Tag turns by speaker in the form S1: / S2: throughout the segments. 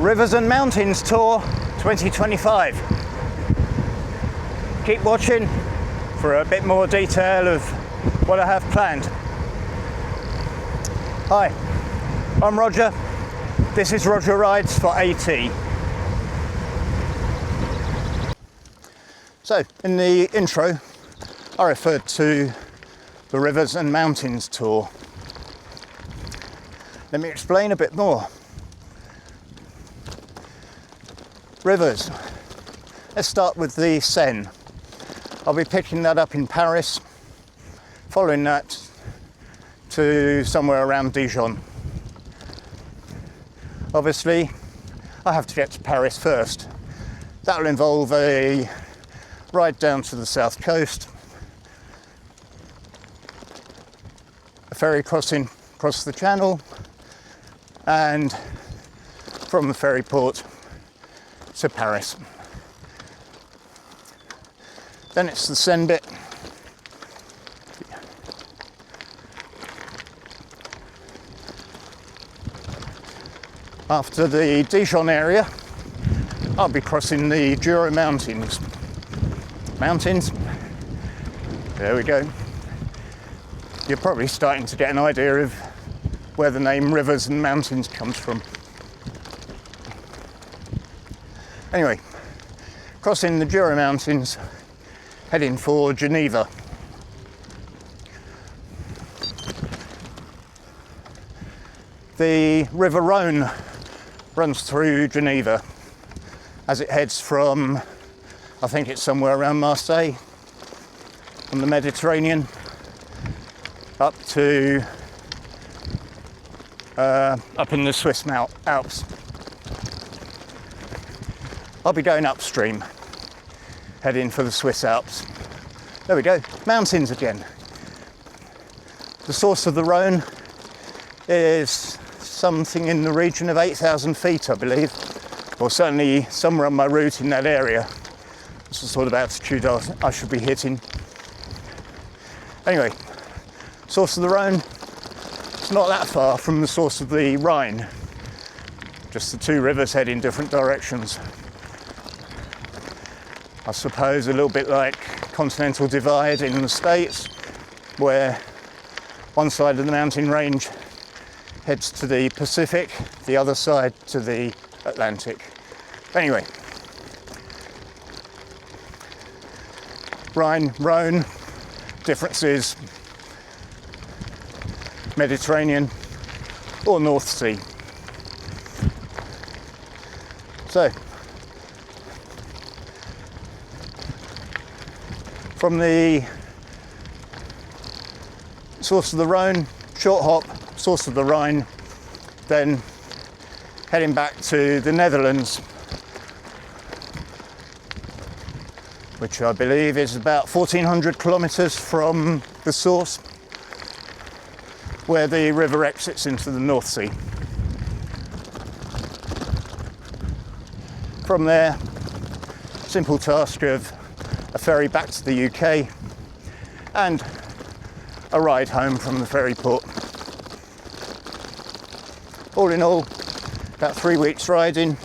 S1: Rivers and Mountains Tour 2025. Keep watching for a bit more detail of what I have planned. Hi, I'm Roger. This is Roger Rides for AT. So, in the intro, I referred to the Rivers and Mountains Tour. Let me explain a bit more. Rivers. Let's start with the Seine. I'll be picking that up in Paris, following that to somewhere around Dijon. Obviously, I have to get to Paris first. That will involve a ride down to the south coast, a ferry crossing across the channel, and from the ferry port to Paris. Then it's the Seine bit. After the Dijon area, I'll be crossing the Jura mountains. There we go. You're probably starting to get an idea of where the name Rivers and Mountains comes from. Anyway, crossing the Jura mountains, heading for Geneva. The River Rhone runs through Geneva as it heads from, I think it's somewhere around Marseille, on the Mediterranean, up to up in the Swiss Alps. I'll be going upstream, heading for the Swiss Alps. There we go, mountains again. The source of the Rhone is something in the region of 8,000 feet, I believe, or certainly somewhere on my route in that area. That's the sort of altitude I should be hitting. Anyway, source of the Rhone, it's not that far from the source of the Rhine, just the two rivers head in different directions. I suppose a little bit like continental divide in the States, where one side of the mountain range heads to the Pacific, the other side to the Atlantic. Anyway, Rhine, Rhone, differences, Mediterranean or North Sea. So, from the source of the Rhone, short hop, source of the Rhine, then heading back to the Netherlands, which I believe is about 1,400 kilometres from the source, where the river exits into the North Sea. From there, simple task of a ferry back to the UK and a ride home from the ferry port. All in all, about 3 weeks riding.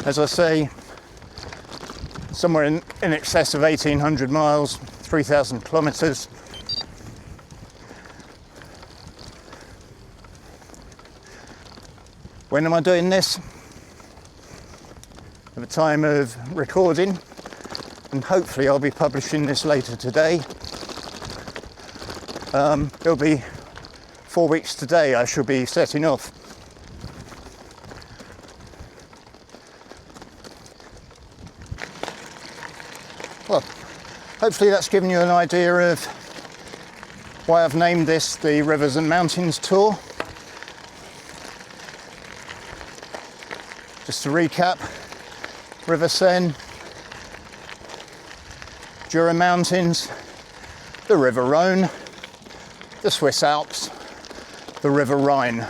S1: As I say, somewhere in excess of 1,800 miles, 3,000 kilometres. When am I doing this? At the time of recording, and hopefully I'll be publishing this later today. It'll be 4 weeks today I shall be setting off. Well, hopefully that's given you an idea of why I've named this the Rivers and Mountains Tour. Just to recap, River Seine, Jura Mountains, the River Rhone, the Swiss Alps, the River Rhine.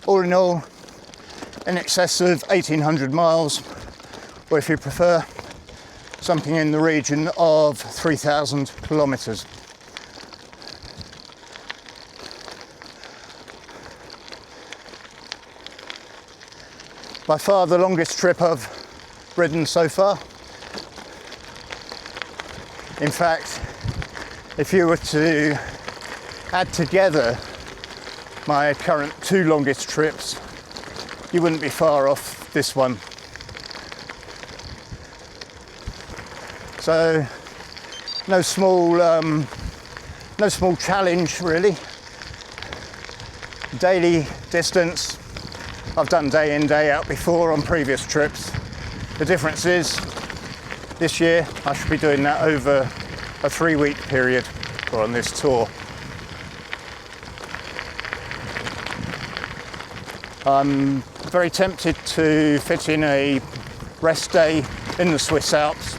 S1: All in all, in excess of 1,800 miles, or if you prefer, something in the region of 3,000 kilometres. By far the longest trip I've ridden so far. In fact, if you were to add together my current 2 longest trips, you wouldn't be far off this one. So no small challenge really. Daily distance, I've done day in, day out before on previous trips. The difference is, this year I should be doing that over a 3-week period on this tour. I'm very tempted to fit in a rest day in the Swiss Alps.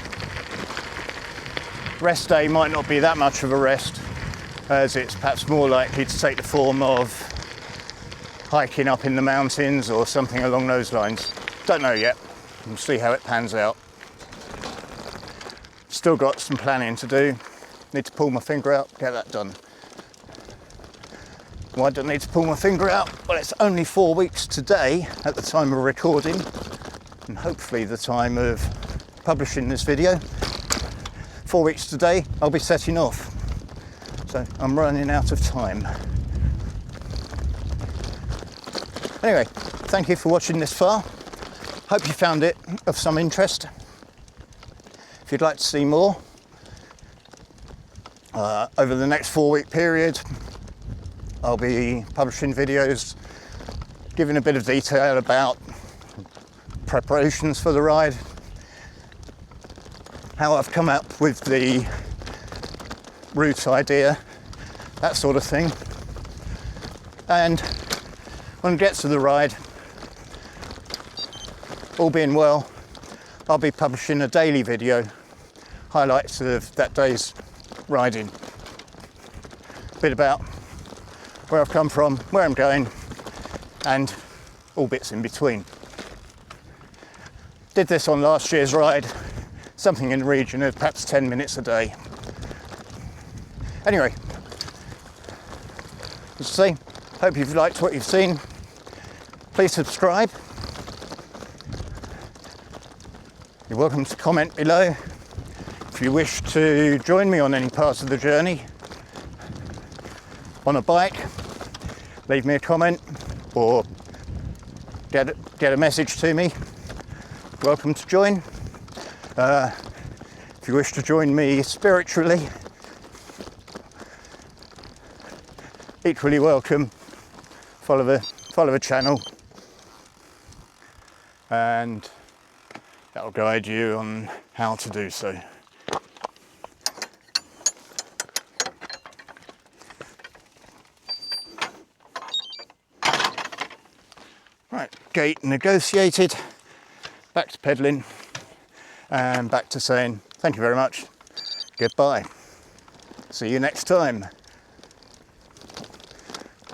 S1: Rest day might not be that much of a rest, as it's perhaps more likely to take the form of hiking up in the mountains or something along those lines. Don't know yet. We'll see how it pans out. Still got some planning to do. Need to pull my finger out, get that done. Why do I need to pull my finger out? Well, it's only 4 weeks today at the time of recording, and hopefully the time of publishing this video. 4 weeks today, I'll be setting off. So I'm running out of time. Anyway, thank you for watching this far. Hope you found it of some interest. If you'd like to see more, over the next 4-week period, I'll be publishing videos giving a bit of detail about preparations for the ride, how I've come up with the route idea, that sort of thing. And when it gets to the ride, all being well, I'll be publishing a daily video, highlights of that day's riding. A bit about where I've come from, where I'm going, and all bits in between. Did this on last year's ride, something in the region of perhaps 10 minutes a day. Anyway, as I say, hope you've liked what you've seen. Please subscribe. You're welcome to comment below if you wish to join me on any part of the journey. On a bike, leave me a comment or get a message to me. Welcome to join. If you wish to join me spiritually, equally welcome. Follow the channel, and that'll guide you on how to do so. Right, gate negotiated, back to pedalling, and back to saying thank you very much, goodbye, see you next time.